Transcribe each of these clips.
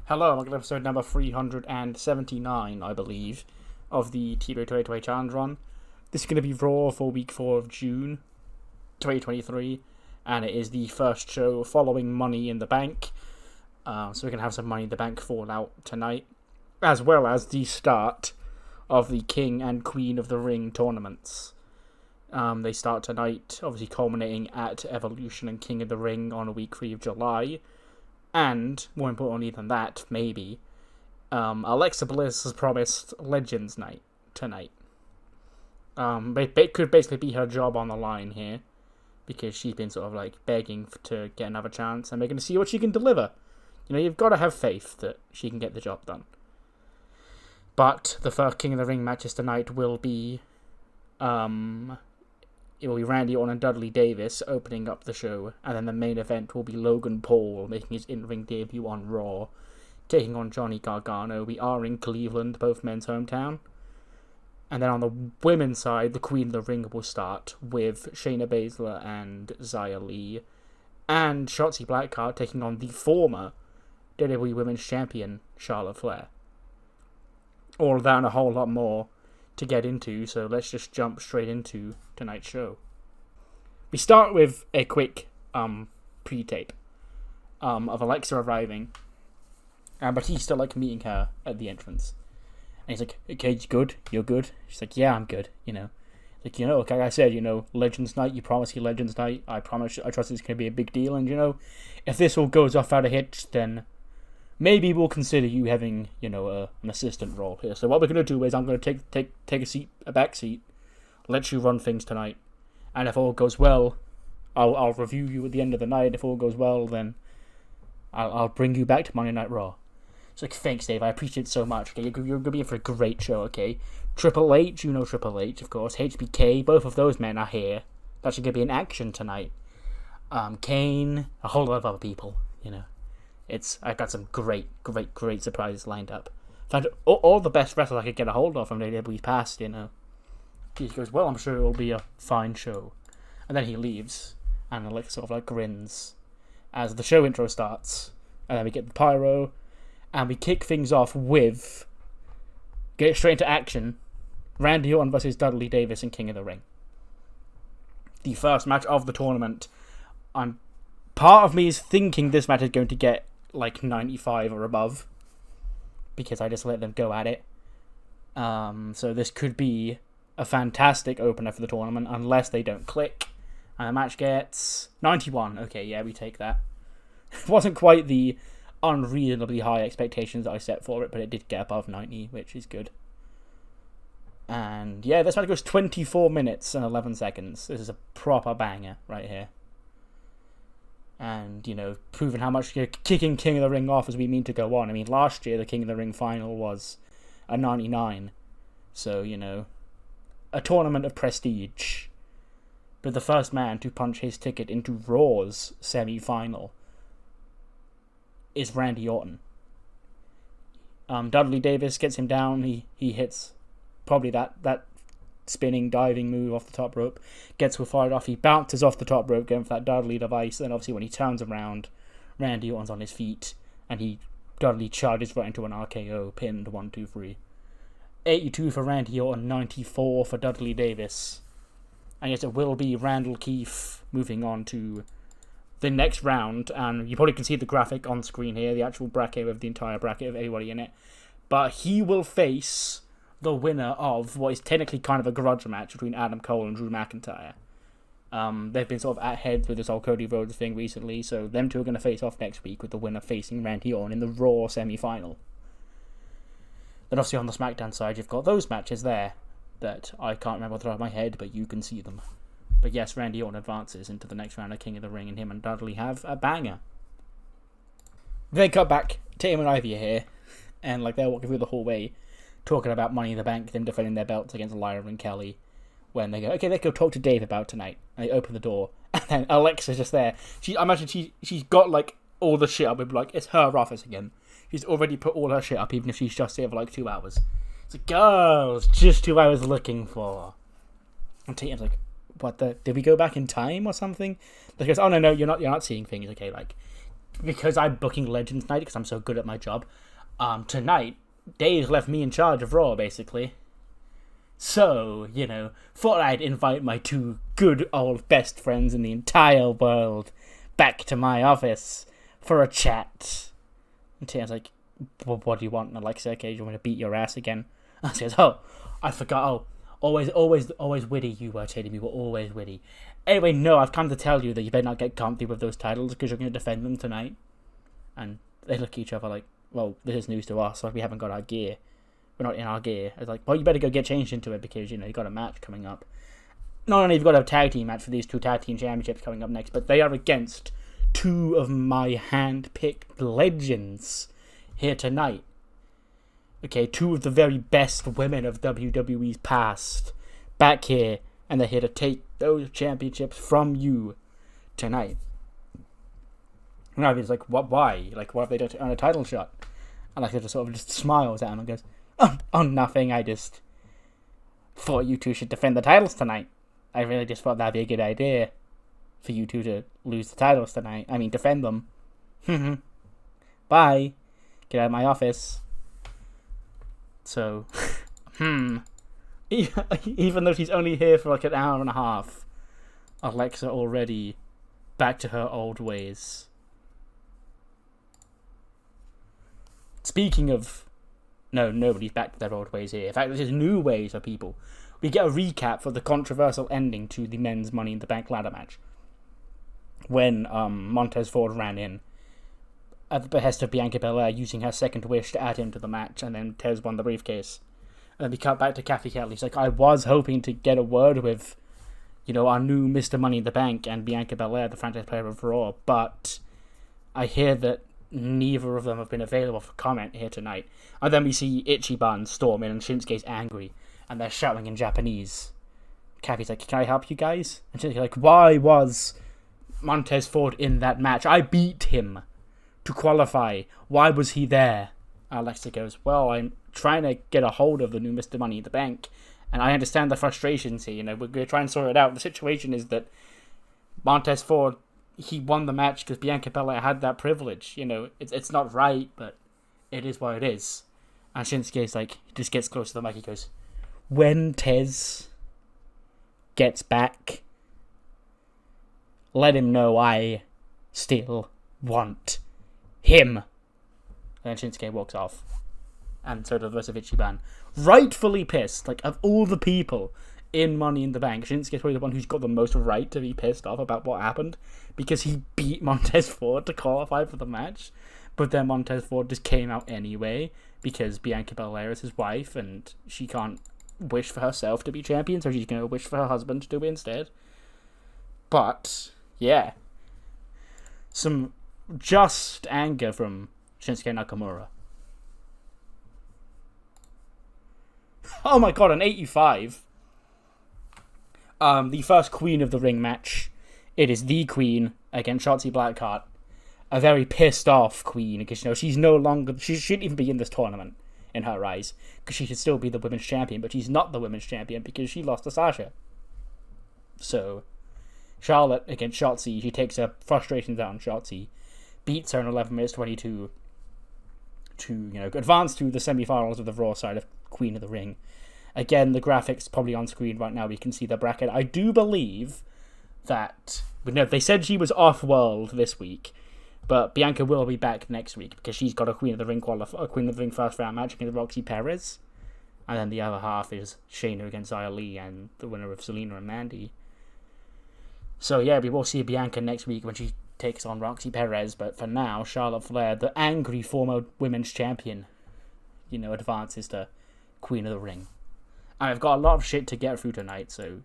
Hello, welcome to episode number 379, I believe, of the TEW 2020 Challenge Run. This is going to be Raw for week 4 of June 2023, and it is the first show following Money in the Bank. So we're going to have some Money in the Bank fallout tonight, as well as the start of the King and Queen of the Ring tournaments. They start tonight, obviously culminating at Evolution and King of the Ring on week 3 of July. And, more importantly than that, maybe, Alexa Bliss has promised Legends Night tonight. It could basically be her job on the line here, because she's been sort of like begging to get another chance, and we're going to see what she can deliver. You know, you've got to have faith that she can get the job done. But the first King of the Ring matches tonight will be, it will be Randy Orton and Dudley Davis opening up the show, and then the main event will be Logan Paul making his in-ring debut on Raw, taking on Johnny Gargano. We are in Cleveland, both men's hometown. And then on the women's side, the Queen of the Ring will start with Shayna Baszler and Xia Li, and Shotzi Blackheart taking on the former WWE Women's Champion, Charlotte Flair. All of that and a whole lot more to get into, so let's just jump straight into tonight's show. We start with a quick pre-tape of Alexa arriving, and Batista meeting her at the entrance, and he's like, "Okay, you good? You're good?" She's like, "Yeah, I'm good." Like, like I said, Legends Night. You promised you Legends Night. I trust it's gonna be a big deal, and if this all goes off without a hitch, then maybe we'll consider you having, an assistant role here. So what we're going to do is I'm going to take a back seat, let you run things tonight, and if all goes well, I'll review you at the end of the night. If all goes well, then I'll bring you back to Monday Night Raw. It's like, thanks, Dave. I appreciate it so much. Okay, you're going to be in for a great show. Okay, Triple H, Triple H, of course. HBK, both of those men are here. That's going to be in action tonight. Kane, a whole lot of other people. I got some great surprises lined up. Found all the best wrestlers I could get a hold of from WWE's past, He goes, well, I'm sure it'll be a fine show. And then he leaves, and sort of grins as the show intro starts. And then we get the pyro, and we kick things off with, get straight into action, Randy Orton versus Dudley Davis in King of the Ring. The first match of the tournament. Part of me is thinking this match is going to get 95 or above, because I just let them go at it. So this could be a fantastic opener for the tournament, unless they don't click. And the match gets 91. Okay, yeah, we take that. It wasn't quite the unreasonably high expectations that I set for it, but it did get above 90, which is good. And yeah, this match goes 24 minutes and 11 seconds. This is a proper banger right here. And, proving how much kicking King of the Ring off as we mean to go on. I mean, last year the King of the Ring final was a 99. So, a tournament of prestige. But the first man to punch his ticket into Raw's semi-final is Randy Orton. Dudley Davis gets him down. He hits probably that spinning diving move off the top rope, gets fired off, he bounces off the top rope going for that Dudley device, and obviously when he turns around, Randy Orton's on his feet, and Dudley charges right into an RKO, pinned 1, 2, 3. 82 for Randy Orton, 94 for Dudley Davis. And yes, it will be Randall Keefe moving on to the next round, and you probably can see the graphic on screen here, the actual bracket with the entire bracket of everybody in it, but he will face the winner of what is technically kind of a grudge match between Adam Cole and Drew McIntyre. They've been sort of at heads with this whole Cody Rhodes thing recently, so them two are going to face off next week with the winner facing Randy Orton in the Raw semi-final. Then obviously on the SmackDown side, you've got those matches there that I can't remember off the top of my head, but you can see them. But yes, Randy Orton advances into the next round of King of the Ring, and him and Dudley have a banger. Then cut back, Tatum and Ivy are here, and they're walking through the hallway, talking about Money in the Bank, them defending their belts against Lyra and Kelly, when they go, okay, let's go talk to Dave about tonight. And they open the door, and then Alexa's just there. I imagine she's got all the shit up with it's her office again. She's already put all her shit up, even if she's just here for 2 hours. It's like, girls, just who I was looking for. And Tatum's like, what the? Did we go back in time or something? He goes, oh no, you're not seeing things. Okay, because I'm booking Legends Night, because I'm so good at my job, tonight, Dave left me in charge of Raw, basically. So, thought I'd invite my two good old best friends in the entire world back to my office for a chat. And Tim's like, well, what do you want? And Alexa, okay, do you want to beat your ass again? And I says, oh, I forgot, always witty you were, Tatum, you were always witty. Anyway, no, I've come to tell you that you better not get comfy with those titles because you're going to defend them tonight. And they look at each other like, well, this is news to us, like we haven't got our gear. We're not in our gear. It's like, well, you better go get changed into it because, you got a match coming up. Not only have you got a tag team match for these two tag team championships coming up next, but they are against two of my hand-picked legends here tonight. Okay, two of the very best women of WWE's past back here, and they're here to take those championships from you tonight. And Ivy's like, what, why? Like, what have they done to earn a title shot? And like, just sort of just smiles at him and goes, oh, nothing, I just thought you two should defend the titles tonight. I really just thought that'd be a good idea for you two to lose the titles tonight. I mean, defend them. Bye. Get out of my office. So, even though she's only here for like an hour and a half, Alexa already back to her old ways. Speaking of, no, nobody's back to their old ways here. In fact, this is new ways for people. We get a recap for the controversial ending to the men's Money in the Bank ladder match. When Montez Ford ran in at the behest of Bianca Belair, using her second wish to add him to the match, and then Tez won the briefcase. And then we cut back to Kathy Kelly. She's like, I was hoping to get a word with, our new Mr. Money in the Bank and Bianca Belair, the franchise player of Raw, but I hear that neither of them have been available for comment here tonight. And then we see Ichiban storm in, and Shinsuke's angry, and they're shouting in Japanese. Kathy's like, can I help you guys? And Shinsuke's like, why was Montez Ford in that match? I beat him to qualify. Why was he there? Alexa goes, well, I'm trying to get a hold of the new Mr. Money in the Bank, and I understand the frustrations here. We're going to try and sort it out. The situation is that Montez Ford, he won the match because Bianca Belair had that privilege. It's not right, but it is what it is. And Shinsuke's like, he just gets close to the mic. He goes, when Tez gets back, let him know I still want him. And then Shinsuke walks off. And so does the rest of Ichiban. Rightfully pissed. Like, of all the people in Money in the Bank, Shinsuke's probably the one who's got the most right to be pissed off about what happened. Because he beat Montez Ford to qualify for the match. But then Montez Ford just came out anyway. Because Bianca Belair is his wife. And she can't wish for herself to be champion. So she's going to wish for her husband to do it instead. But, yeah. Some just anger from Shinsuke Nakamura. Oh my god, an 85. The first Queen of the Ring match. It is the Queen against Shotzi Blackheart. A very pissed off Queen, because she's no longer, she shouldn't even be in this tournament in her eyes, because she should still be the women's champion, but she's not the women's champion because she lost to Sasha. So, Charlotte against Shotzi, she takes her frustrations out on Shotzi, beats her in 11 minutes 22 to, advance to the semi-finals of the Raw side of Queen of the Ring. Again, the graphics probably on screen right now. We can see the bracket. I do believe that, they said she was off-world this week, but Bianca will be back next week because she's got a Queen of the Ring first round match against Roxy Perez, and then the other half is Shayna against Xia Li and the winner of Selena and Mandy. So yeah, we will see Bianca next week when she takes on Roxy Perez, but for now, Charlotte Flair, the angry former women's champion, advances to Queen of the Ring. And I've got a lot of shit to get through tonight, so,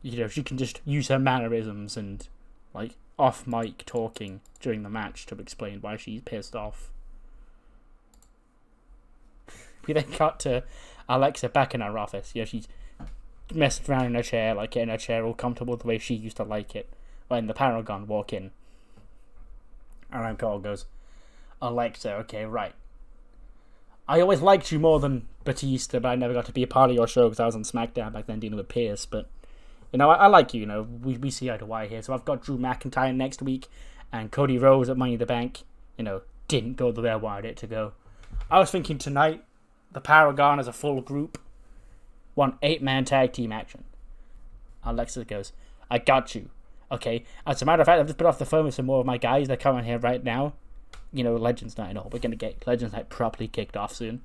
she can just use her mannerisms and, off-mic talking during the match to explain why she's pissed off. We then cut to Alexa back in her office. She's messing around in her chair, getting her chair all comfortable the way she used to like it. When the Paragon walk in. And Adam Cole goes, Alexa, okay, right. I always liked you more than Batista, but I never got to be a part of your show because I was on SmackDown back then dealing with Pierce. But, I like you, we see eye to eye here. So I've got Drew McIntyre next week And Cody Rhodes at Money in the Bank, didn't go the way I wanted it to go. I was thinking tonight, the Paragon as a full group, want 8-man tag team action. Alexa goes, I got you. Okay, as a matter of fact, I've just put off the phone with some more of my guys. They're coming here right now. Legends Night and all. We're going to get Legends Night properly kicked off soon.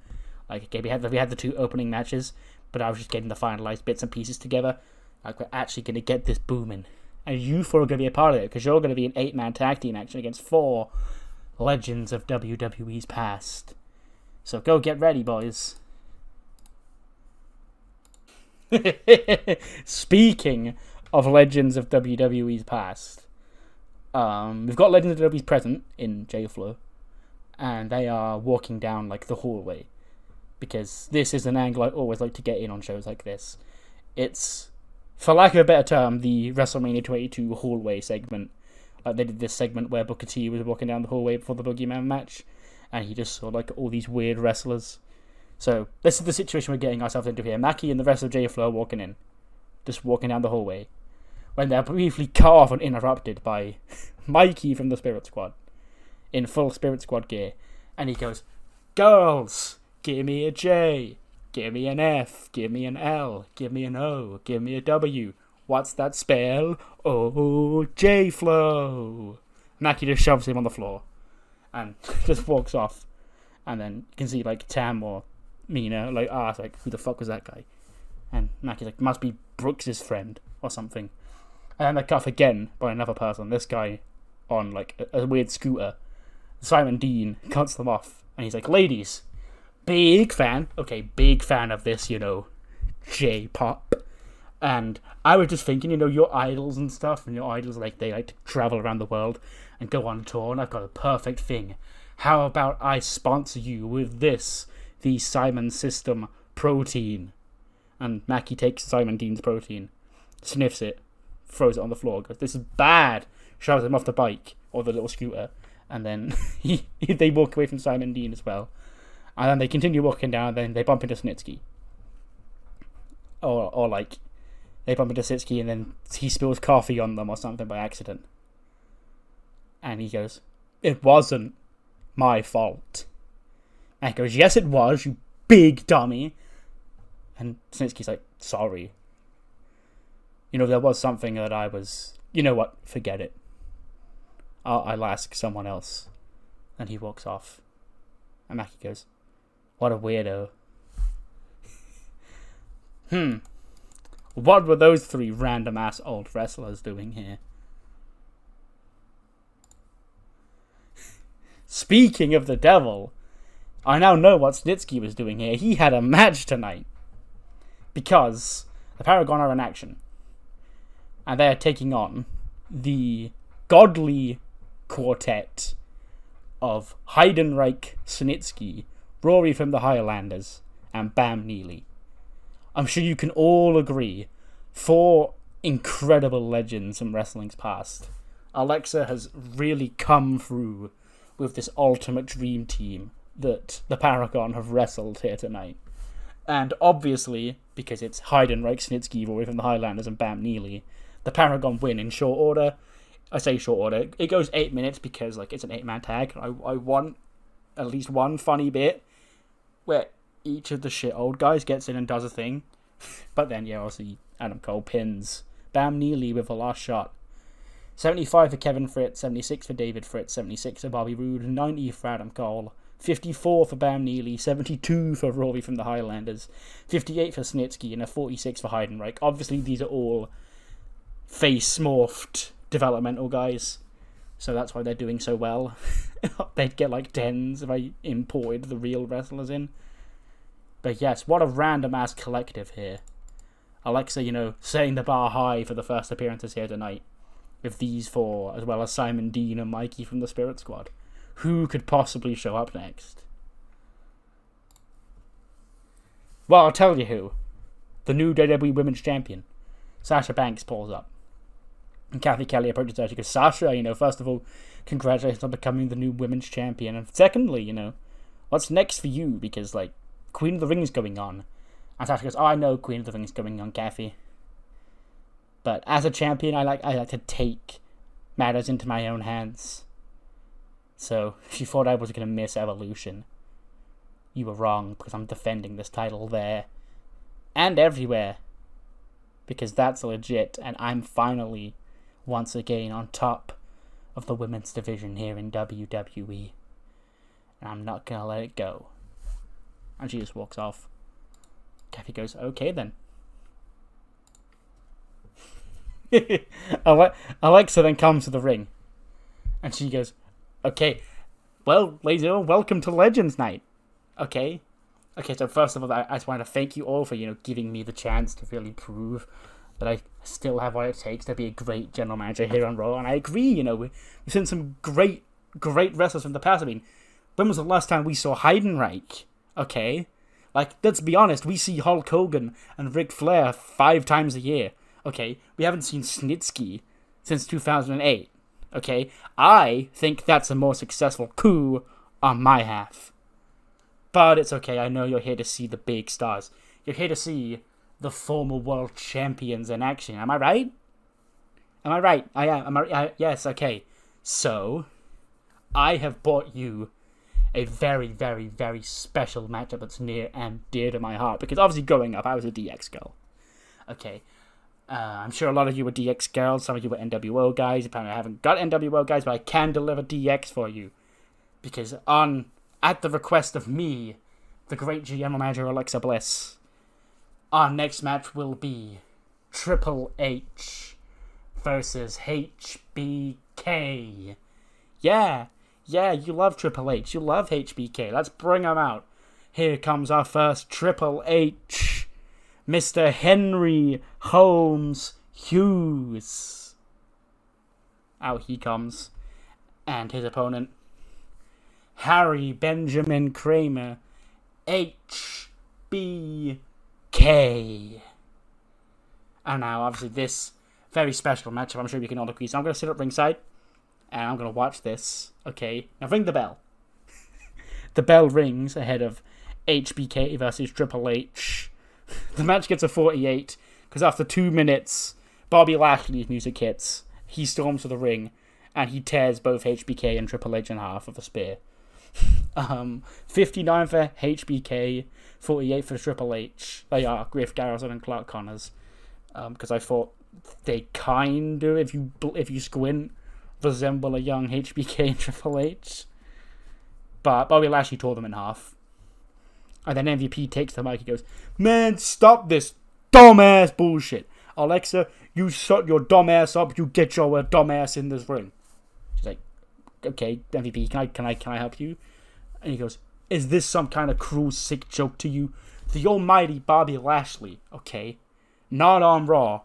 Okay, we had the 2 opening matches, but I was just getting the finalized bits and pieces together. We're actually going to get this booming. And you 4 are going to be a part of it, because you're going to be an 8-man tag team action against 4 legends of WWE's past. So go get ready, boys. Speaking of legends of WWE's past, we've got legends of WWE's present in J-Flow, and they are walking down the hallway, because this is an angle I always like to get in on shows like this. It's, for lack of a better term, the WrestleMania 22 hallway segment. They did this segment where Booker T was walking down the hallway before the Boogeyman match, and he just saw all these weird wrestlers. So this is the situation we're getting ourselves into here. Mackie and the rest of J-Flow walking in, just walking down the hallway, when they're briefly cut off and interrupted by Mikey from the Spirit Squad, in full Spirit Squad gear, and he goes, "Girls, give me a J, give me an F, give me an L, give me an O, give me a W. What's that spell? Oh, J-Flow." Mackie just shoves him on the floor and just walks off. And then you can see Tam or Mina ask who the fuck was that guy? And Mackie's must be Brooks's friend or something. And then they're cut off again by another person. This guy on a weird scooter. Simon Dean cuts them off, and he's ladies, big fan of this, J-pop. And I was just thinking, your idols and stuff, and your idols, they like to travel around the world and go on tour, and I've got a perfect thing. How about I sponsor you with this, the Simon System protein? And Mackie takes Simon Dean's protein, sniffs it, throws it on the floor, goes, "This is bad," shoves him off the bike, or the little scooter, and then they walk away from Simon Dean as well. And then they continue walking down, and then they bump into Snitsky. Or they bump into Snitsky, and then he spills coffee on them or something by accident. And he goes, "It wasn't my fault." And he goes, "Yes, it was, you big dummy." And Snitsky's "Sorry. There was something that I was... You know what? Forget it. I'll ask someone else." And he walks off. And Mackie goes, "What a weirdo." What were those 3 random-ass old wrestlers doing here? Speaking of the devil, I now know what Snitsky was doing here. He had a match tonight. Because the Paragon are in action. And they're taking on the godly quartet of Heidenreich Snitsky, Rory from the Highlanders, and Bam Neely. I'm sure you can all agree, 4 incredible legends from wrestling's past. Alexa has really come through with this ultimate dream team that the Paragon have wrestled here tonight. And obviously, because it's Heidenreich Snitsky, Rory from the Highlanders, and Bam Neely, the Paragon win in short order. I say short order. It goes 8 minutes because it's an 8-man tag. I want at least one funny bit where each of the shit old guys gets in and does a thing. But then, obviously, Adam Cole pins Bam Neely with the last shot. 75 for Kevin Fritz, 76 for David Fritz, 76 for Bobby Roode, 90 for Adam Cole, 54 for Bam Neely, 72 for Rory from the Highlanders, 58 for Snitsky, and a 46 for Heidenreich. Obviously, these are all face-morphed developmental guys, so that's why they're doing so well. They'd get 10s if I imported the real wrestlers in. But yes, what a random-ass collective here. Alexa, setting the bar high for the first appearances here tonight, with these 4, as well as Simon Dean and Mikey from the Spirit Squad. Who could possibly show up next? Well, I'll tell you who. The new WWE Women's Champion. Sasha Banks pulls up. And Kathy Kelly approaches her. She goes, "Sasha, first of all, congratulations on becoming the new Women's Champion. And secondly, what's next for you? Because, Queen of the Ring's going on." And Sasha goes, "Oh, I know Queen of the Ring's going on, Kathy. But as a champion, I like to take matters into my own hands. So, if you thought I was going to miss Evolution, you were wrong, because I'm defending this title there and everywhere. Because that's legit, and I'm finally, once again, on top of the women's division here in WWE. And I'm not going to let it go. And she just walks off. Kathy goes, okay then. Alexa then comes to the ring. And she goes, okay, well, ladies and gentlemen, welcome to Legends Night. Okay, so first of all, I just want to thank you all for, giving me the chance to really prove that I still have what it takes to be a great general manager here on Raw. And I agree, we've seen some great wrestlers from the past. I mean, when was the last time we saw Heidenreich? Okay, let's be honest, we see Hulk Hogan and Ric Flair 5 times a year. Okay, we haven't seen Snitsky since 2008. Okay, I think that's a more successful coup on my half. But it's okay, I know you're here to see the big stars. You're here to see the former world champions in action. Am I right? Am I right? I am. Yes, okay. So, I have brought you a very, very, very special matchup that's near and dear to my heart. Because obviously growing up, I was a DX girl. Okay. I'm sure a lot of you were DX girls. Some of you were NWO guys. Apparently I haven't got NWO guys, but I can deliver DX for you. Because at the request of me, the great GM manager Alexa Bliss, our next match will be Triple H versus HBK. Yeah, you love Triple H. You love HBK. Let's bring him out. Here comes our first Triple H, Mr. Henry Holmes Hughes. Out he comes. And his opponent, Harry Benjamin Kramer, HBK. And now, obviously, this very special matchup, I'm sure you can all agree. So I'm going to sit up ringside, and I'm going to watch this. Okay, now ring the bell. The bell rings ahead of HBK versus Triple H. The match gets a 48, because after 2 minutes, Bobby Lashley's music hits. He storms to the ring, and he tears both HBK and Triple H in half with a spear. 59 for HBK, 48 for Triple H. They are Griff Garrison and Clark Connors. Because I thought they kind of, if you squint, resemble a young HBK and Triple H. But Bobby Lashley tore them in half. And then MVP takes the mic. He goes, man, stop this dumbass bullshit. Alexa, you shut your dumbass up. You get your dumbass in this ring. She's like, okay, MVP, can I help you? And he goes, is this some kind of cruel, sick joke to you? The almighty Bobby Lashley, okay? Not on Raw.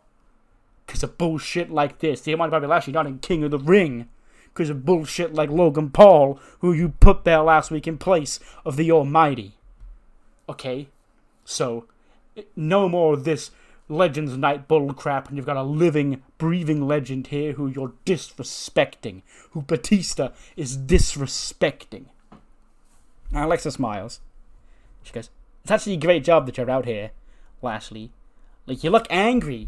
Because of bullshit like this. The almighty Bobby Lashley not in King of the Ring. Because of bullshit like Logan Paul, who you put there last week in place of the almighty. Okay, so no more of this Legends Night bull crap, and you've got a living, breathing legend here who you're disrespecting, who Batista is disrespecting. And Alexa smiles. She goes, it's actually a great job that you're out here, Lashley. Like, you look angry.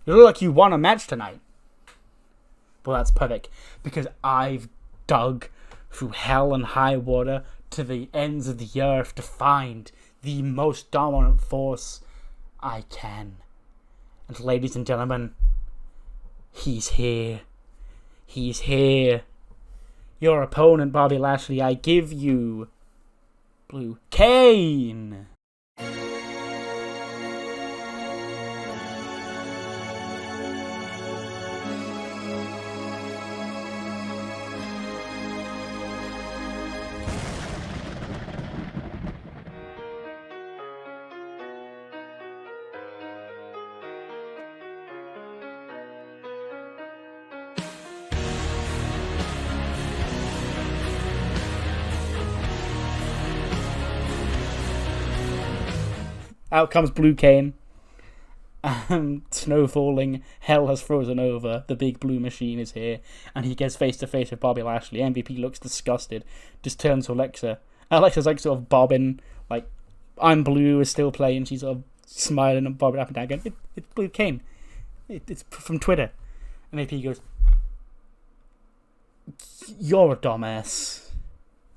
You look like you won a match tonight. Well, that's perfect, because I've dug through hell and high water to the ends of the earth to find the most dominant force I can. And ladies and gentlemen, he's here. He's here. Your opponent, Bobby Lashley, I give you Blue Kane. Out comes Blue Kane. Snow falling. Hell has frozen over. The big blue machine is here. And he gets face to face with Bobby Lashley. MVP looks disgusted. Just turns to Alexa. Alexa's like sort of bobbing. Like, I'm Blue is still playing. She's sort of smiling and bobbing up and down. Going, it's Blue Kane. It's from Twitter. And MVP goes, You're a dumbass.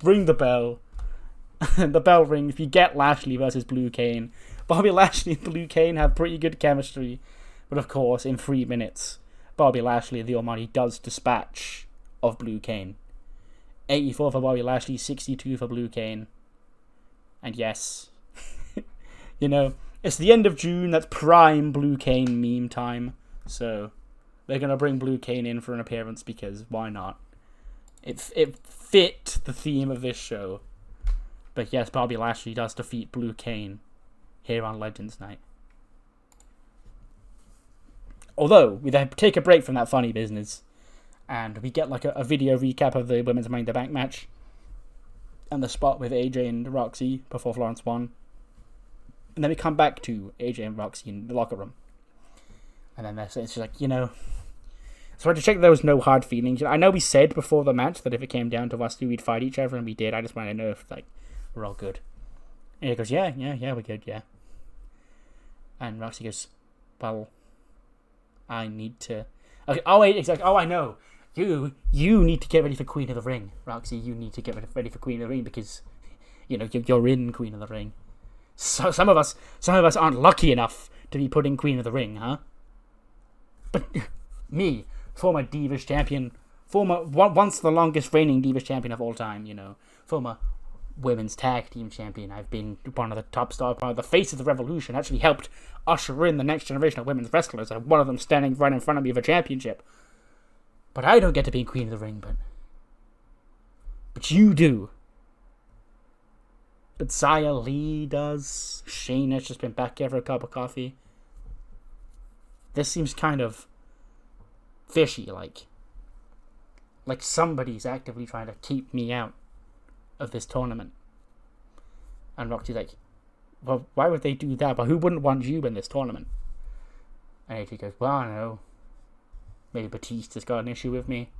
Ring the bell. The bell rings. You get Lashley versus Blue Cane. Bobby Lashley and Blue Cane have pretty good chemistry. But of course, in 3 minutes, Bobby Lashley, the Almighty, does dispatch of Blue Cane. 84 for Bobby Lashley, 62 for Blue Cane. And yes, you know, it's the end of June, that's prime Blue Cane meme time. So, they're going to bring Blue Cane in for an appearance because why not? It fit the theme of this show. But yes, Bobby Lashley does defeat Blue Cane here on Legends Night. Although, we then take a break from that funny business, and we get like a video recap of the Women's Money in the Bank match, and the spot with AJ and Roxy before Florence won. And then we come back to AJ and Roxy in the locker room. And then it's just like, you know, so I had to check there was no hard feelings. I know we said before the match that if it came down to us two, we'd fight each other, and we did. I just wanted to know if, like, we're all good. And he goes, yeah, we're good, yeah. And Roxy goes, well, I need to... Okay, oh, wait, exactly. Oh, I know. You need to get ready for Queen of the Ring, Roxy. You need to get ready for Queen of the Ring because, you know, you're in Queen of the Ring. So some of us aren't lucky enough to be put in Queen of the Ring, huh? But me, former Divas champion, once the longest reigning Divas champion of all time, you know, former women's tag team champion. I've been one of the top stars, one of the face of the revolution. Actually helped usher in the next generation of women's wrestlers. One of them standing right in front of me with a championship. But I don't get to be Queen of the Ring, but you do. But Xia Li does. Shayna's just been back here for a cup of coffee. This seems kind of fishy, like somebody's actively trying to keep me out of this tournament. And Roxy's like, well, why would they do that? But who wouldn't want you in this tournament? And AJ goes, well, I don't know. Maybe Batista's got an issue with me.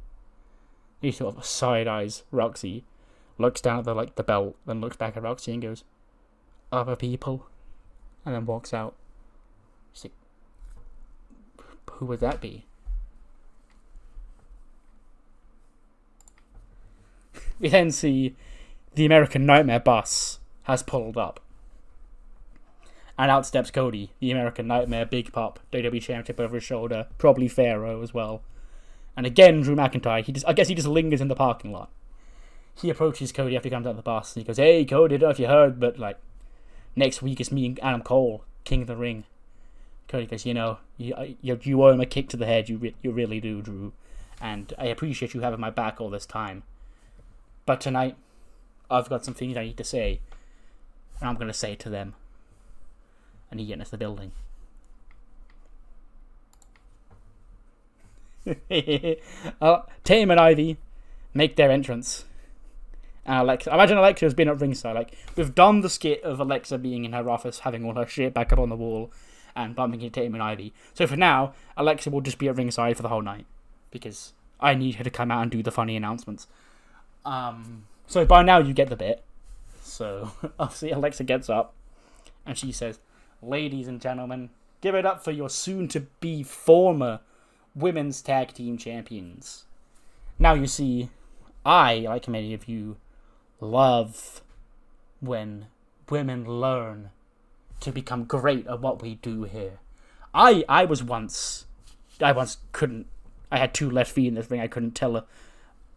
He sort of side-eyes Roxy, looks down at the belt, then looks back at Roxy and goes, other people? And then walks out. She's like, who would that be? We then see the American Nightmare bus has pulled up. And out steps Cody, the American Nightmare, Big Pop, WWE Championship over his shoulder, probably Pharaoh as well. And again, Drew McIntyre, I guess he just lingers in the parking lot. He approaches Cody after he comes out of the bus, and he goes, hey, Cody, I don't know if you heard, but, like, next week it's me and Adam Cole, King of the Ring. Cody goes, you know, you owe him a kick to the head, you really do, Drew. And I appreciate you having my back all this time. But tonight, I've got some things I need to say, and I'm going to say it to them. And he enters the building. Tatum and Ivy make their entrance. And Alexa, imagine Alexa's been at ringside. Like, we've done the skit of Alexa being in her office, having all her shit back up on the wall, and bumping into Tatum and Ivy. So for now, Alexa will just be at ringside for the whole night, because I need her to come out and do the funny announcements. So by now you get the bit. So obviously Alexa gets up, and she says, ladies and gentlemen, give it up for your soon-to-be former women's tag team champions. Now you see, I, like many of you, love when women learn to become great at what we do here. I had 2 left feet in this ring. I couldn't tell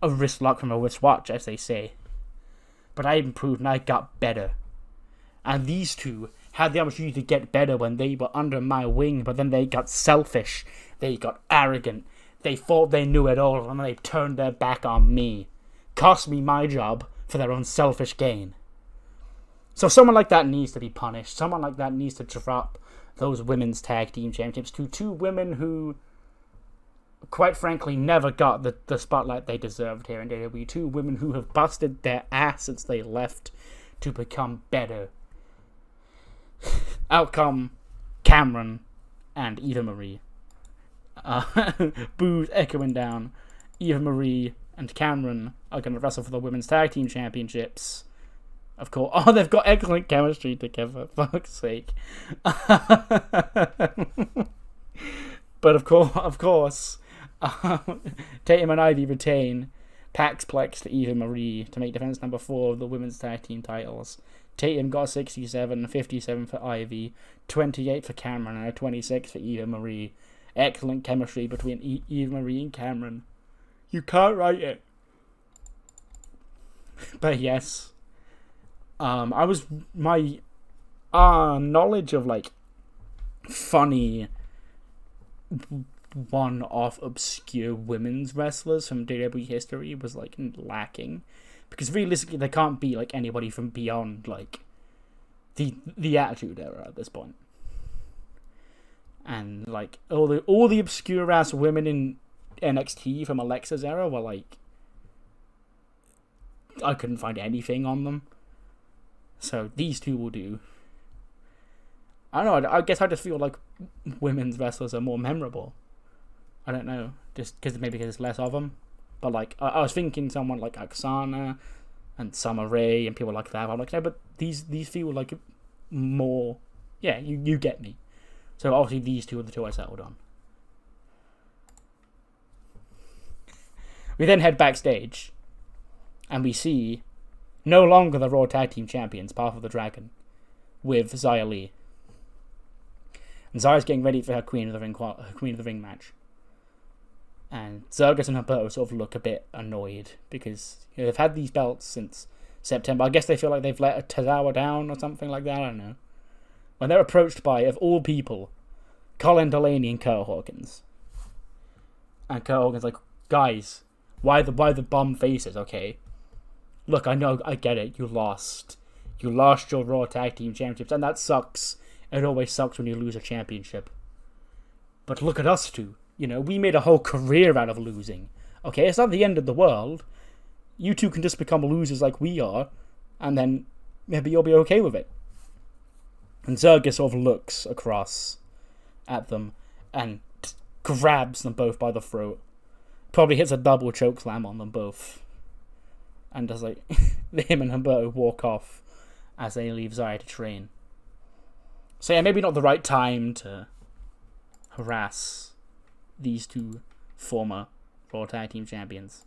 a wrist lock from a wristwatch, as they say. But I improved and I got better. And these two had the opportunity to get better when they were under my wing, but then they got selfish, they got arrogant, they thought they knew it all, and they turned their back on me. Cost me my job for their own selfish gain. So someone like that needs to be punished. Someone like that needs to drop those women's tag team championships to 2 women who, quite frankly, never got the spotlight they deserved here in WWE. 2 women who have busted their ass since they left to become better. Out come Cameron and Eva Marie. Boos echoing down. Eva Marie and Cameron are going to wrestle for the women's tag team championships. Of course. Oh, they've got excellent chemistry together. Fuck's sake. But of course, Tatum and Ivy retain. Paxplex to Eva Marie to make defense number 4 of the women's tag team titles. Tatum got 67, 57 for Ivy, 28 for Cameron, and 26 for Eva Marie. Excellent chemistry between Eva Marie and Cameron. You can't write it. But yes, my knowledge of like funny one-off obscure women's wrestlers from WWE history was like lacking, because realistically there can't be like anybody from beyond like the Attitude Era at this point. And like all the obscure ass women in NXT from Alexa's era were like, I couldn't find anything on them. So these two will do. I don't know, I guess I just feel like women's wrestlers are more memorable. I don't know, just maybe because there's less of them. But like, I was thinking someone like Oksana and Summer Rae and people like that. I'm like, no, but these feel like more. Yeah, you get me. So obviously these two are the two I settled on. We then head backstage, and we see no longer the Raw Tag Team Champions, Path of the Dragon, with Xia Li. And Xia's getting ready for her Queen of the Ring match. And Zergus and Humberto sort of look a bit annoyed because they've had these belts since September. I guess they feel like they've let Tozawa down or something like that. I don't know. When they're approached by, of all people, Colin Delaney and Kurt Hawkins. And Kurt Hawkins like, guys, why the bum faces? Okay, look, I know, I get it. You lost your Raw Tag Team Championships, and that sucks. It always sucks when you lose a championship. But look at us two. We made a whole career out of losing. Okay, it's not the end of the world. You two can just become losers like we are, and then maybe you'll be okay with it. And Zergus sort of looks across at them and grabs them both by the throat. Probably hits a double chokeslam on them both. And just like, him and Humberto walk off as they leave Xia to train. So yeah, maybe not the right time to harass these two former Raw Tag Team Champions.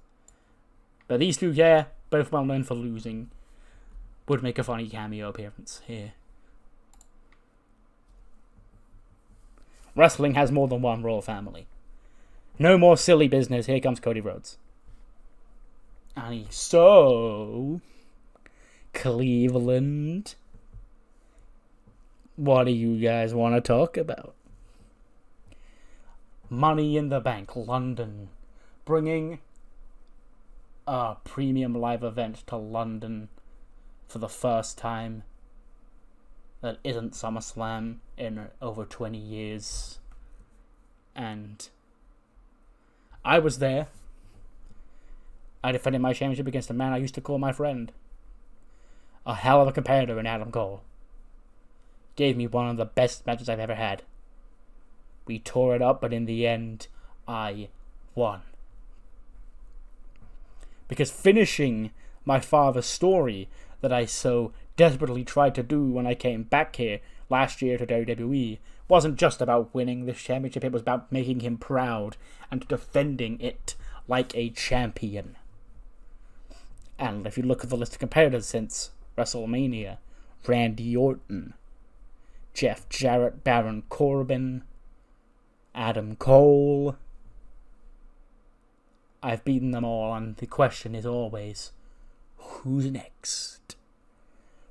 But these two, yeah, both well known for losing, would make a funny cameo appearance here. Wrestling has more than one royal family. No more silly business, here comes Cody Rhodes. And he's so... Cleveland. What do you guys want to talk about? Money in the Bank, London. Bringing a premium live event to London for the first time that isn't SummerSlam in over 20 years. And I was there. I defended my championship against a man I used to call my friend. A hell of a competitor in Adam Cole. Gave me one of the best matches I've ever had. We tore it up, but in the end, I won. Because finishing my father's story that I so desperately tried to do when I came back here last year to WWE wasn't just about winning this championship, it was about making him proud and defending it like a champion. And if you look at the list of competitors since WrestleMania, Randy Orton, Jeff Jarrett, Baron Corbin, Adam Cole, I've beaten them all, and the question is always, who's next?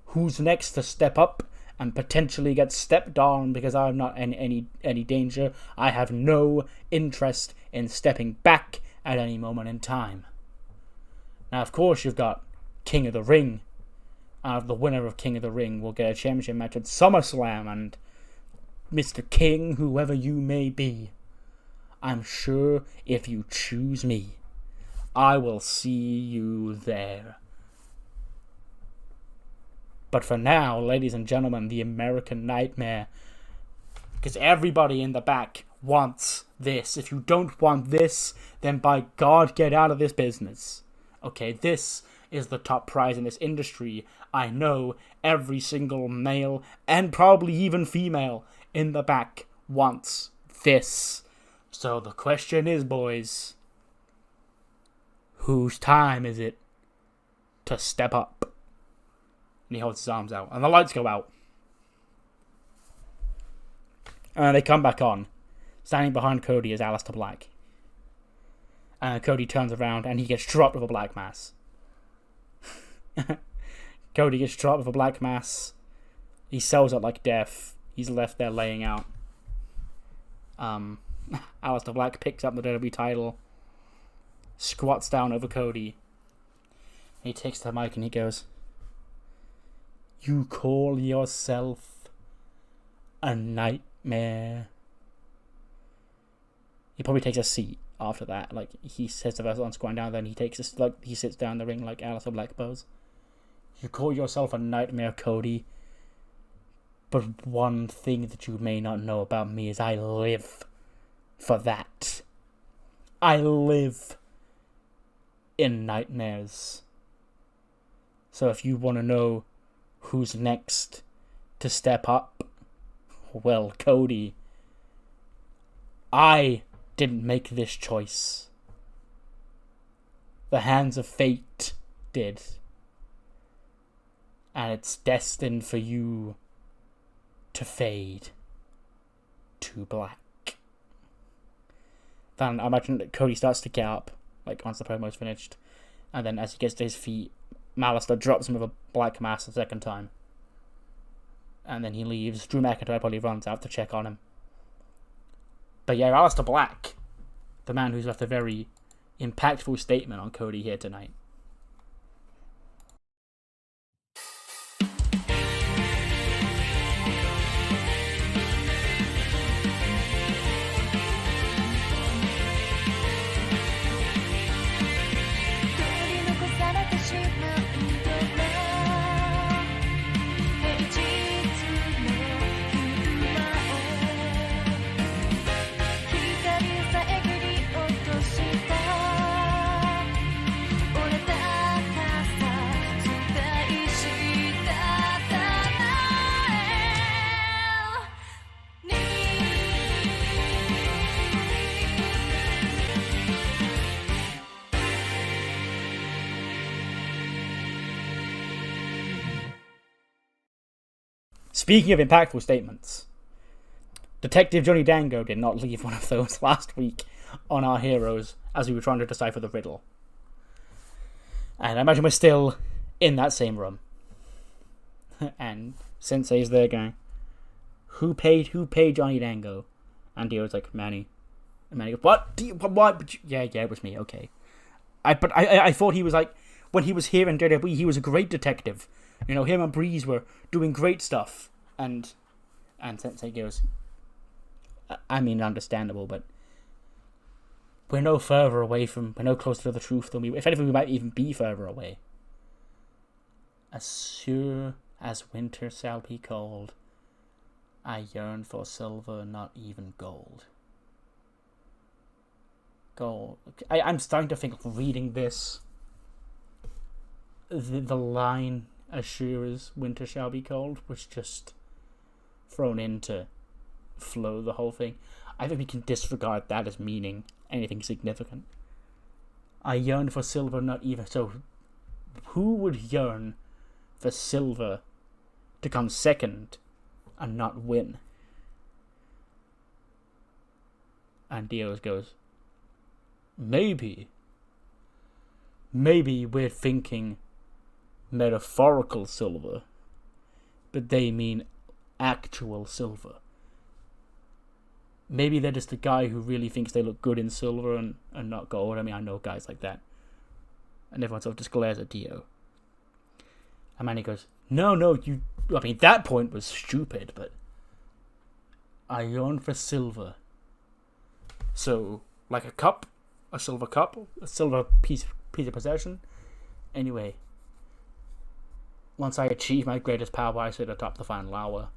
Who's next to step up and potentially get stepped on because I'm not in any danger? I have no interest in stepping back at any moment in time. Now, of course, you've got King of the Ring. The winner of King of the Ring will get a championship match at SummerSlam, and Mr. King, whoever you may be, I'm sure if you choose me, I will see you there. But for now, ladies and gentlemen, the American Nightmare, because everybody in the back wants this. If you don't want this, then by God, get out of this business. Okay, this is the top prize in this industry. I know every single male, and probably even female, in the back wants this. So the question is, boys, whose time is it to step up? And he holds his arms out, and the lights go out. And they come back on. Standing behind Cody is Aleister Black. And Cody turns around, and he gets dropped with a black mass. Cody gets dropped with a black mass. He sells it like death. He's left there laying out. Aleister Black picks up the WWE title, squats down over Cody. He takes the mic and he goes, "You call yourself a nightmare." He probably takes a seat after that. Like, he says the verse on squatting down, then he he sits down in the ring like Aleister Black pose. "You call yourself a nightmare, Cody. But one thing that you may not know about me is I live for that. I live in nightmares. So if you want to know who's next to step up, well, Cody, I didn't make this choice. The hands of fate did. And it's destined for you to fade to black." Then I imagine that Cody starts to get up, like, once the promo's finished. And then as he gets to his feet, Aleister drops him with a black mass the second time. And then he leaves. Drew McIntyre probably runs out to check on him. But yeah, Aleister Black, the man who's left a very impactful statement on Cody here tonight. Speaking of impactful statements, Detective Johnny Dango did not leave one of those last week on our heroes as we were trying to decipher the riddle. And I imagine we're still in that same room. And Sensei's there going, who paid Johnny Dango? And Dio's like, Manny. And Manny goes, what? What? Yeah, it was me, okay. I thought he was like, when he was here in WWE, he was a great detective. You know, him and Breeze were doing great stuff. And Sensei goes, I mean, understandable, but we're no closer to the truth than if anything, we might even be further away. As sure as winter shall be cold, I yearn for silver, not even gold. Gold. I'm starting to think of reading this. The line, as sure as winter shall be cold, was just thrown in to flow the whole thing. I think we can disregard that as meaning anything significant. I yearn for silver, not even... So, who would yearn for silver to come second and not win? And Dios goes, maybe we're thinking metaphorical silver, but they mean actual silver. Maybe they're just a guy who really thinks they look good in silver and not gold. I mean, I know guys like that. And everyone sort of just glares at Dio. And Manny goes, no, I mean, that point was stupid, but I yearn for silver. So, like a silver cup, a silver piece of possession. Anyway, once I achieve my greatest power, I sit atop the final hour.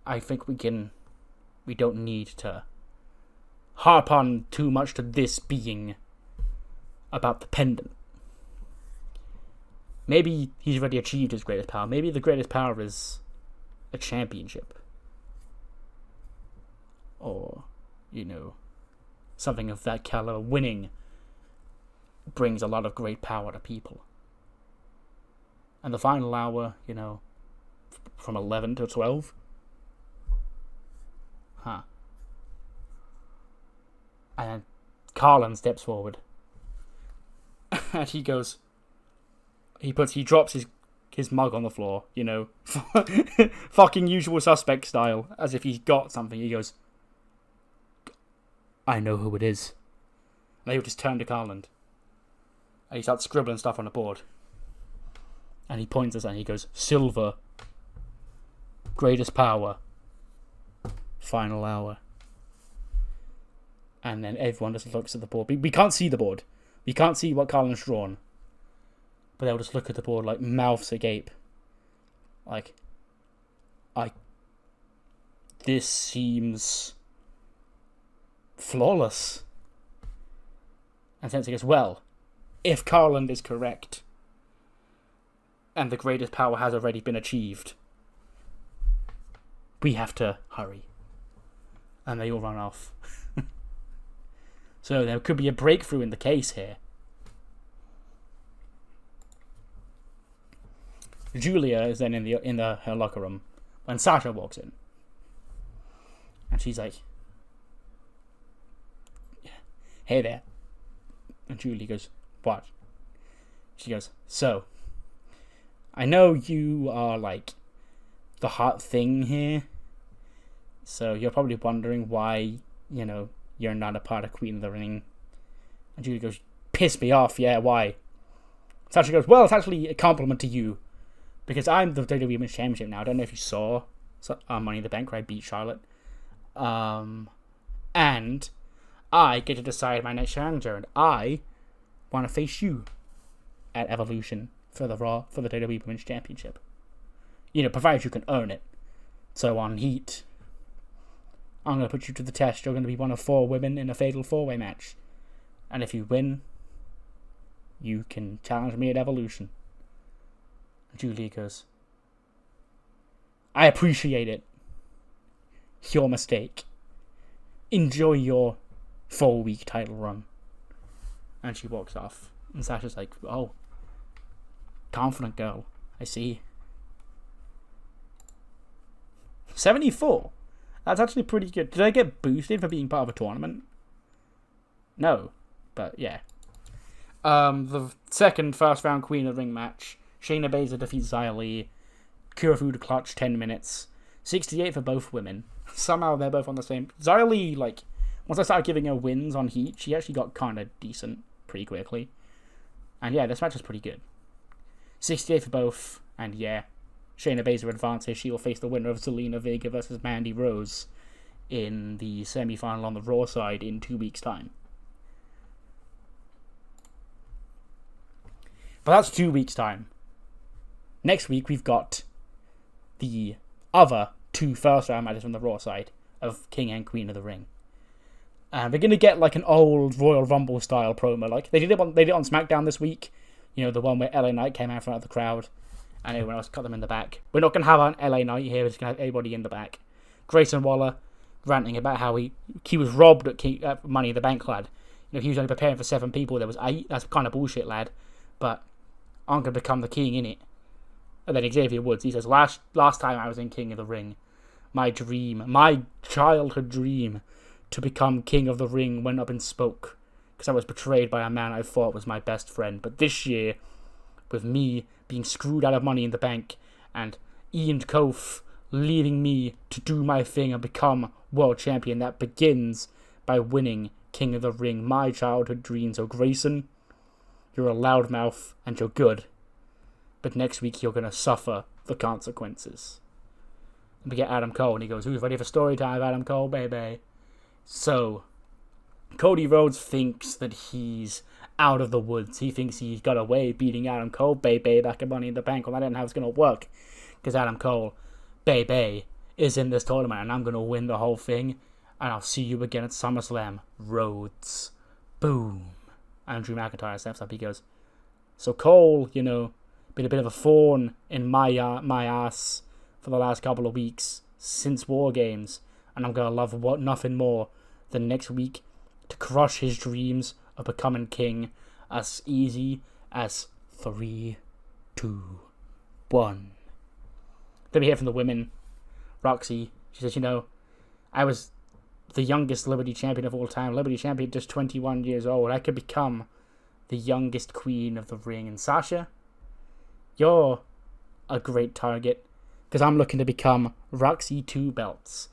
I think we don't need to harp on too much to this being about the pendant. Maybe he's already achieved his greatest power. Maybe the greatest power is a championship. Or, something of that caliber, winning brings a lot of great power to people. And the final hour, from 11 to 12. And then Carlin steps forward. And he drops his mug on the floor, fucking Usual Suspect style, as if he's got something. He goes, I know who it is. And he'll just turn to Carlin. And he starts scribbling stuff on the board. And he points us and he goes, Silver. Greatest power. Final hour. And then everyone just looks at the board. We can't see the board. We can't see what Carlin's drawn. But they'll just look at the board like mouths agape. Like, this seems flawless. And Sensei goes, well, if Carlin is correct, and the greatest power has already been achieved, we have to hurry. And they all run off. So there could be a breakthrough in the case here. Julia is then in her locker room when Sasha walks in. And she's like, hey there. And Julie goes, what? She goes, so, I know you are like the hot thing here. So you're probably wondering why, you're not a part of Queen of the Ring. And Julie goes, piss me off, yeah, why? Sasha goes, well, it's actually a compliment to you. Because I'm the WWE Women's Championship now. I don't know if you saw Money in the Bank where I beat Charlotte. And I get to decide my next challenger. And I want to face you at Evolution for the WWE Women's Championship. Provided you can earn it. So on Heat, I'm going to put you to the test. You're going to be one of 4 women in a fatal 4-way match. And if you win, you can challenge me at Evolution. Julia goes, I appreciate it. Your mistake. Enjoy your 4-week title run. And she walks off. And Sasha's like, oh, confident girl. I see. 74. That's actually pretty good. Did I get boosted for being part of a tournament? No. But yeah. The second first round Queen of the Ring match. Shayna Baszler defeats Xia Li. Kirifuda clutch 10 minutes. 68 for both women. Somehow they're both on the same. Xia Li, once I started giving her wins on Heat, she actually got kind of decent pretty quickly. And yeah, this match was pretty good. 68 for both. And yeah, Shayna Baszler advances. She will face the winner of Zelina Vega versus Mandy Rose in the semi-final on the Raw side in 2 weeks' time. But that's 2 weeks' time. Next week, we've got the other 2 first-round matches from the Raw side of King and Queen of the Ring. And we're going to get an old Royal Rumble-style promo. They did it on SmackDown this week. The one where LA Knight came out in front of the crowd and everyone else cut them in the back. We're not going to have an LA Knight here. We're just going to have everybody in the back. Grayson Waller ranting about how he was robbed at Money in the Bank, lad. He was only preparing for 7 people. There was 8. That's kind of bullshit, lad. But I'm going to become the king in it. And then Xavier Woods, he says, last time I was in King of the Ring, my childhood dream to become King of the Ring went up in smoke because I was betrayed by a man I thought was my best friend. But this year, with me being screwed out of Money in the Bank and Ian Kof leaving me to do my thing and become world champion, that begins by winning King of the Ring, my childhood dream. So Grayson, you're a loudmouth and you're good. But next week you're going to suffer the consequences. And we get Adam Cole, and he goes, who's ready for story time, Adam Cole, baby? So, Cody Rhodes thinks that he's out of the woods. He thinks he's got away beating Adam Cole, baby, back at Money in the Bank. Well, I don't know how it's going to work. Because Adam Cole, baby, is in this tournament, and I'm going to win the whole thing. And I'll see you again at SummerSlam. Rhodes. Boom. And Drew McIntyre steps up. He goes, so Cole, been a bit of a thorn in my ass for the last couple of weeks since War Games, and I'm gonna love nothing more than next week to crush his dreams of becoming king. as easy as 3, 2, 1. Then we hear from the women. Roxy, she says, I was the youngest Liberty Champion of all time. Liberty Champion, just 21 years old. I could become the youngest queen of the ring. And Sasha, you're a great target, because I'm looking to become Roxy 2 belts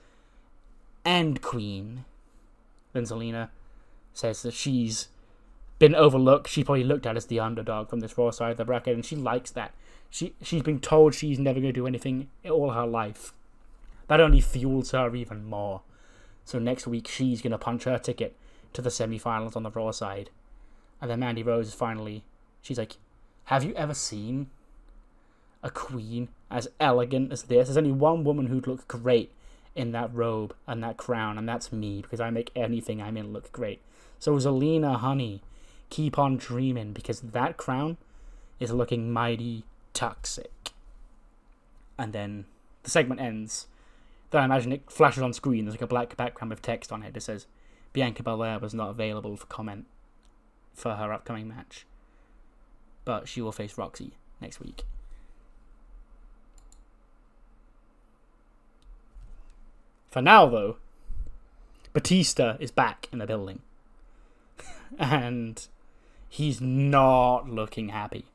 and queen. Then Zelina says that she's been overlooked. She probably looked at as the underdog from this Raw side of the bracket, and she likes that. She's been told she's never going to do anything all her life. That only fuels her even more. So next week, she's going to punch her ticket to the semi-finals on the Raw side. And then Mandy Rose is finally, she's like, have you ever seen a queen as elegant as this? There's only one woman who'd look great in that robe and that crown, and that's me, because I make anything I'm in look great. So Zelina, honey, keep on dreaming, because that crown is looking mighty toxic. And then the segment ends. Then I imagine it flashes on screen. There's like a black background with text on it that says Bianca Belair was not available for comment for her upcoming match, but she will face Roxy next week. For now, though, Batista is back in the building. And he's not looking happy.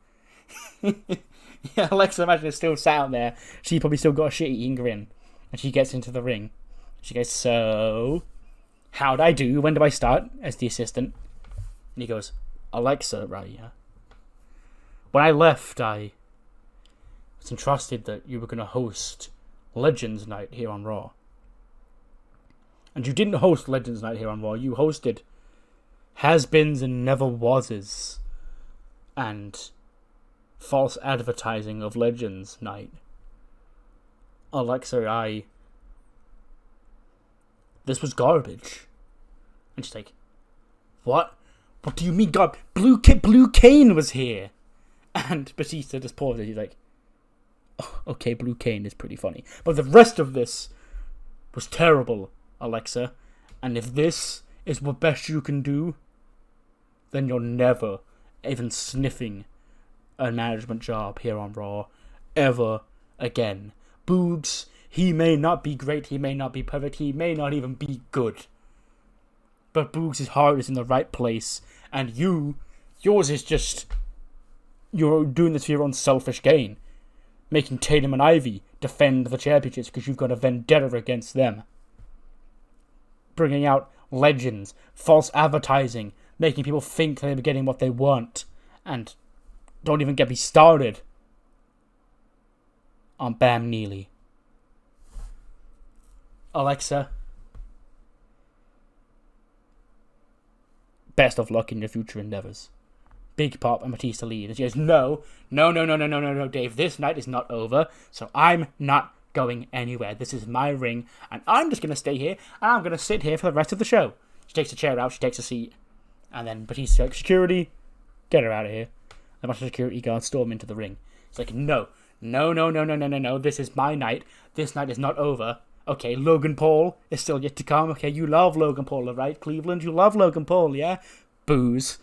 Yeah, Alexa, imagine is still sat out there. She probably still got a shit-eating grin. And she gets into the ring. She goes, so, how'd I do? When do I start? As the assistant. And he goes, Alexa, right, yeah. When I left, I was entrusted that you were going to host Legends Night here on Raw. And you didn't host Legends Night here on Raw. You hosted Has-Beens and Never-Was's and false advertising of Legends Night. Alexa, this was garbage. And she's like, what? What do you mean, God? Blue Cane was here. And Batista just pauses. He's like, oh, okay, Blue Cane is pretty funny. But the rest of this was terrible, Alexa. And if this is what best you can do, then you're never even sniffing a management job here on Raw ever again. Boogs, he may not be great, he may not be perfect, he may not even be good. But Boogs' heart is in the right place, and yours is just, you're doing this for your own selfish gain. Making Tatum and Ivy defend the championships because you've got a vendetta against them. Bringing out legends, false advertising, making people think they're getting what they want, and don't even get me started on Bam Neely. Alexa, best of luck in your future endeavors. Big Pop and Batista leave. And she goes, no, Dave, this night is not over, so I'm not going anywhere. This is my ring, and I'm just going to stay here, and I'm going to sit here for the rest of the show. She takes a chair out, she takes a seat, and then Batista like, security, get her out of here. A bunch of security guards storm into the ring. It's like, no, this is my night. This night is not over. Okay, Logan Paul is still yet to come. Okay, you love Logan Paul, right, Cleveland? You love Logan Paul, yeah? Booze.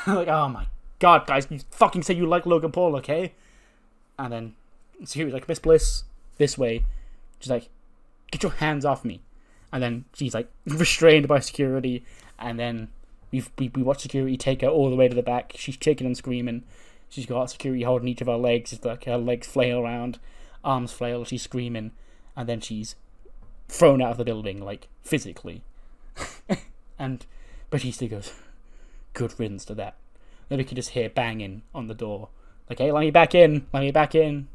Like, oh my God, guys, you fucking say you like Logan Paul, okay? And then security's like, Miss Bliss, this way. She's like, get your hands off me. And then she's like restrained by security. And then we watch security take her all the way to the back. She's kicking and screaming. She's got security holding each of her legs. It's like her legs flail around, arms flail. She's screaming, and then she's thrown out of the building, like physically. And Batista goes, "Good riddance to that." Then we can just hear banging on the door, like, "Hey, let me back in! Let me back in!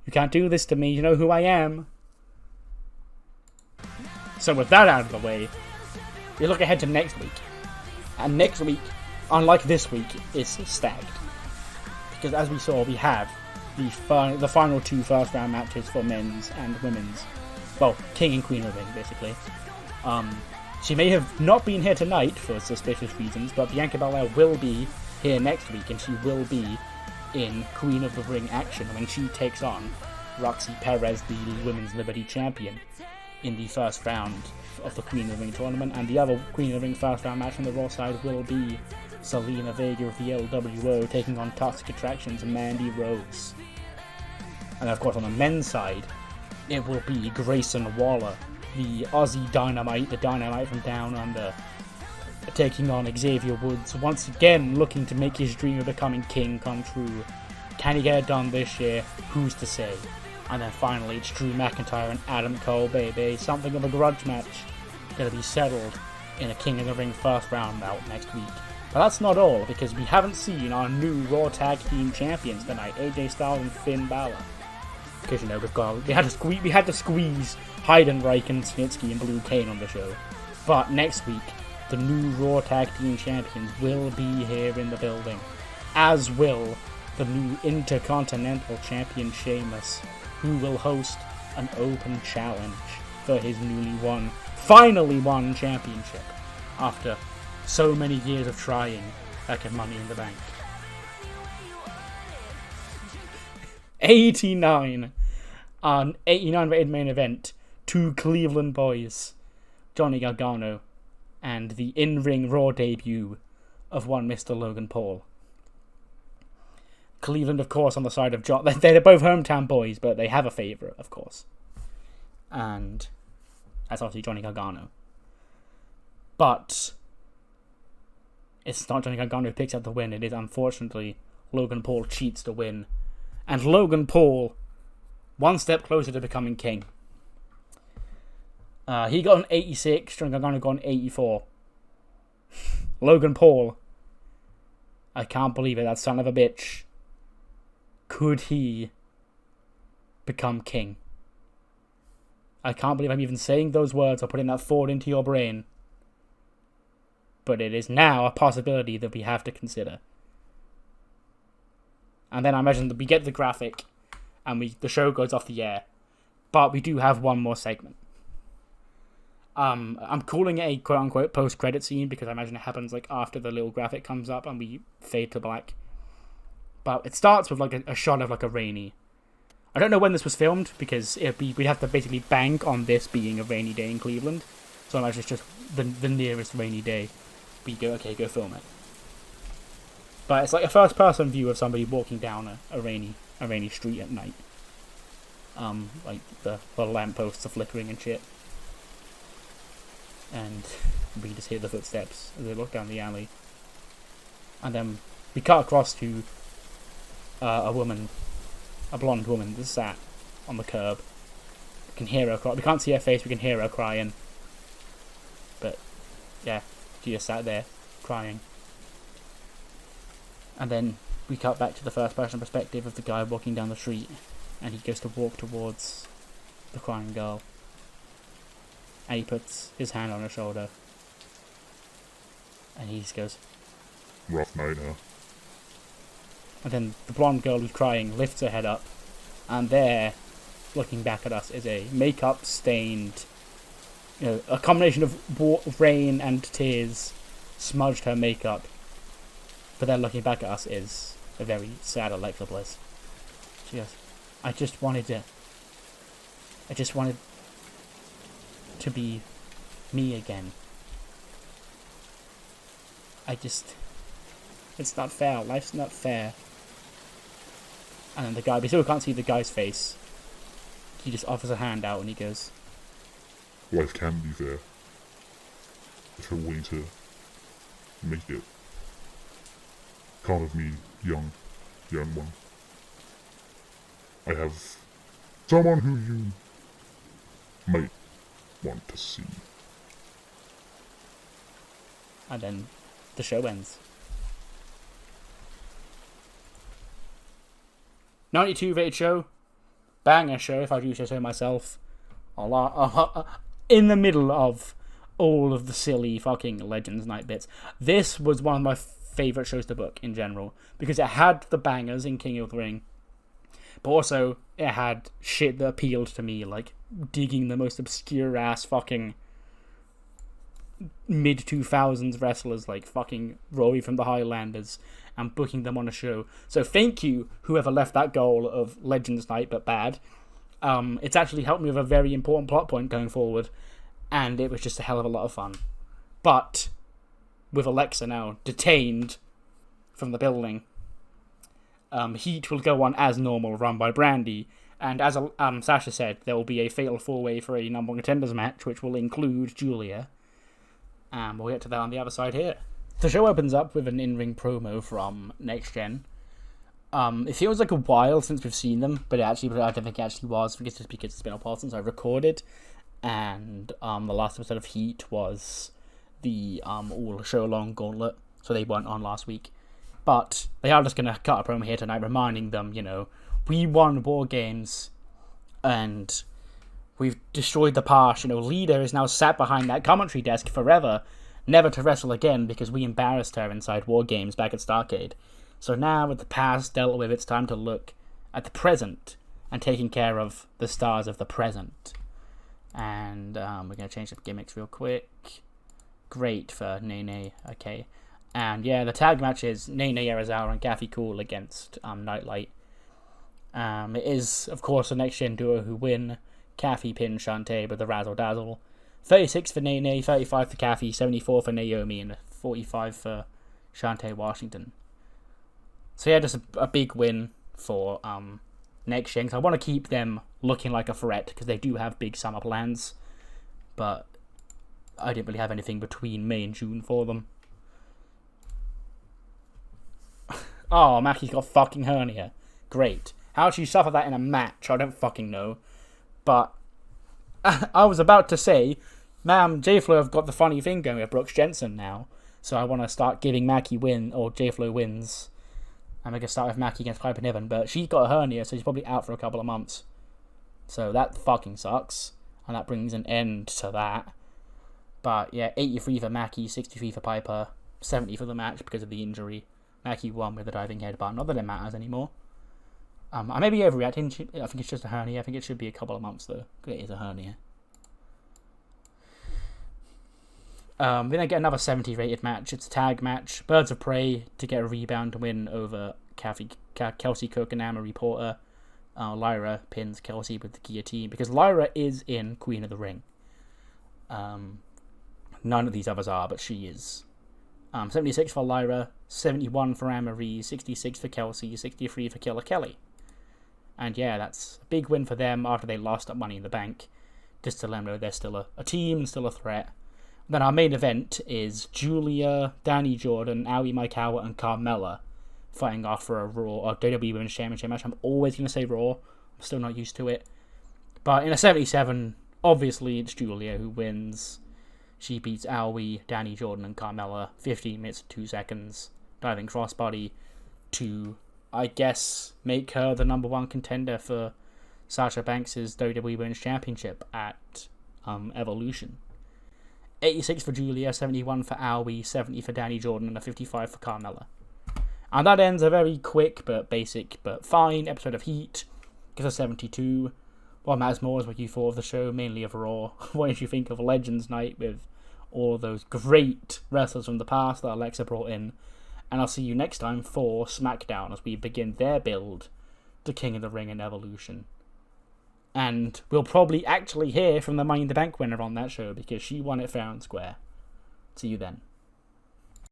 You can't do this to me. You know who I am." So with that out of the way, we look ahead to next week. And next week, unlike this week, is stacked. Because as we saw, we have the final two first round matches for men's and women's. Well, King and Queen of the Ring, basically. She may have not been here tonight for suspicious reasons, but Bianca Belair will be here next week, and she will be in Queen of the Ring action when she takes on Roxy Perez, the Women's Liberty Champion, in the first round of the Queen of the Ring tournament. And the other Queen of the Ring first round match on the Raw side will be Zelina Vega of the LWO taking on Toxic Attractions and Mandy Rose. And of course on the men's side, it will be Grayson Waller, the Aussie Dynamite, the Dynamite from Down Under, taking on Xavier Woods, once again looking to make his dream of becoming king come true. Can he get it done this year? Who's to say? And then finally, it's Drew McIntyre and Adam Cole, baby. Something of a grudge match. Going to be settled in a King of the Ring first round bout next week. But that's not all, because we haven't seen our new Raw Tag Team Champions tonight, AJ Styles and Finn Balor. Because, you know, we had to squeeze Heidenreich and Snitsky and Blue Kane on the show. But next week, the new Raw Tag Team Champions will be here in the building. As will the new Intercontinental Champion Sheamus, who will host an open challenge for his finally won championship after so many years of trying back at Money in the Bank. 89 rated main event, two Cleveland boys, Johnny Gargano, and the in-ring Raw debut of one Mr. Logan Paul. Cleveland, of course, on the side of John. They're both hometown boys, but they have a favourite, of course. And that's obviously Johnny Gargano. But it's not Johnny Gargano who picks up the win. It is, unfortunately, Logan Paul cheats to win. And Logan Paul, one step closer to becoming king. He got an 86, Johnny Gargano got an 84. Logan Paul, I can't believe it, that son of a bitch. Could he become king? I can't believe I'm even saying those words or putting that thought into your brain. But it is now a possibility that we have to consider. And then I imagine that we get the graphic and the show goes off the air. But we do have one more segment. I'm calling it a quote-unquote post-credit scene because I imagine it happens like after the little graphic comes up and we fade to black. But it starts with like a shot of like a rainy. I don't know when this was filmed because we'd have to basically bank on this being a rainy day in Cleveland. So I imagine it's just the nearest rainy day. We go, okay, go film it. But it's like a first-person view of somebody walking down a rainy street at night. Like the lampposts are flickering and shit. And we just hear the footsteps as they walk down the alley. And then we cut across to a blonde woman that's sat on the curb. We can hear her cry. We can't see her face, we can hear her crying. But, yeah, she just sat there, crying. And then we cut back to the first-person perspective of the guy walking down the street. And he goes to walk towards the crying girl. And he puts his hand on her shoulder. And he just goes, "Rough night, huh?" And then the blonde girl who's crying lifts her head up. And there, looking back at us, is a makeup-stained, a combination of rain and tears smudged her makeup. But then looking back at us is a very sad Alexa Bliss. She goes, I just wanted to be me again. It's not fair. Life's not fair. And then the guy, we still can't see the guy's face. He just offers a hand out and he goes, "Life can be fair. If you're willing to make it. Count of me, young one. I have someone who you might want to see." And then the show ends. 92 rated show. Banger show, if I do say so myself. In the middle of all of the silly fucking Legends Night bits. This was one of my favourite shows to book in general. Because it had the bangers in King of the Ring. But also, it had shit that appealed to me. Like, digging the most obscure-ass fucking mid-2000s wrestlers like fucking Rory from the Highlanders and booking them on a show. So thank you, whoever left that goal of Legends Night but bad. It's actually helped me with a very important plot point going forward, and it was just a hell of a lot of fun. But with Alexa now detained from the building. Heat will go on as normal, run by Brandy. And as Sasha said, there will be a fatal 4-way for a number one contenders match, which will include Julia. And we'll get to that on the other side here. The show opens up with an in-ring promo from Next Gen. It feels like a while since we've seen them, but I don't think it actually was, because it's been a while since I recorded. And the last episode of Heat was the all show long gauntlet, so they weren't on last week. But they are just going to cut a promo here tonight, reminding them, we won War Games, and we've destroyed the past. Lita is now sat behind that commentary desk forever, never to wrestle again, because we embarrassed her inside War Games back at Starrcade. So now, with the past dealt with, it's time to look at the present, and taking care of the stars of the present. And we're going to change up gimmicks real quick. Great for Nene, okay. And yeah, the tag match is Nene Yarazawa and Kathy Cool against Nightlight. It is, of course, the Next Gen duo who win. Kathy pins Shantae with the Razzle Dazzle. 36 for Nene, 35 for Kathy, 74 for Naomi, and 45 for Shantae Washington. So yeah, just a big win for Next Gen. I want to keep them looking like a threat, because they do have big summer plans. But I didn't really have anything between May and June for them. Oh, Mackie's got fucking hernia. Great. How did she suffer that in a match? I don't fucking know. But I was about to say, ma'am, J-Flo have got the funny thing going with Brooks Jensen now. So I want to start giving Mackie J-Flo wins. I'm going to start with Mackie against Piper Niven. But she's got a hernia, so she's probably out for a couple of months. So that fucking sucks. And that brings an end to that. But yeah, 83 for Mackie, 63 for Piper, 70 for the match because of the injury. Mackie won with the diving headbutt. Not that it matters anymore. I may be overreacting. I think it's just a hernia. I think it should be a couple of months, though. It is a hernia. We then get another 70 rated match. It's a tag match. Birds of Prey to get a rebound win over Kelsey Cook and Amory Porter. Lyra pins Kelsey with the guillotine, because Lyra is in Queen of the Ring. None of these others are, but she is. 76 for Lyra, 71 for Amory, 66 for Kelsey, 63 for Killer Kelly. And yeah, that's a big win for them after they lost at Money in the Bank. Just to let them know they're still a team and still a threat. Then our main event is Julia, Danny Jordan, Aoi Maikawa, and Carmella fighting off for a Raw or WWE Women's Championship match. I'm always going to say Raw. I'm still not used to it. But in a 77, obviously it's Julia who wins. She beats Aoi, Danny Jordan, and Carmella 15 minutes and 2 seconds. Diving crossbody to, I guess, make her the number one contender for Sasha Banks' WWE Women's Championship at Evolution. 86 for Julia, 71 for Aoi, 70 for Danny Jordan, and a 55 for Carmella. And that ends a very quick but basic but fine episode of Heat. Gives us 72. What matters more is what you thought of the show, mainly of Raw. What did you think of Legends Night with all those great wrestlers from the past that Alexa brought in? And I'll see you next time for SmackDown as we begin their build to King of the Ring and Evolution. And we'll probably actually hear from the Money in the Bank winner on that show, because she won it fair and square. See you then.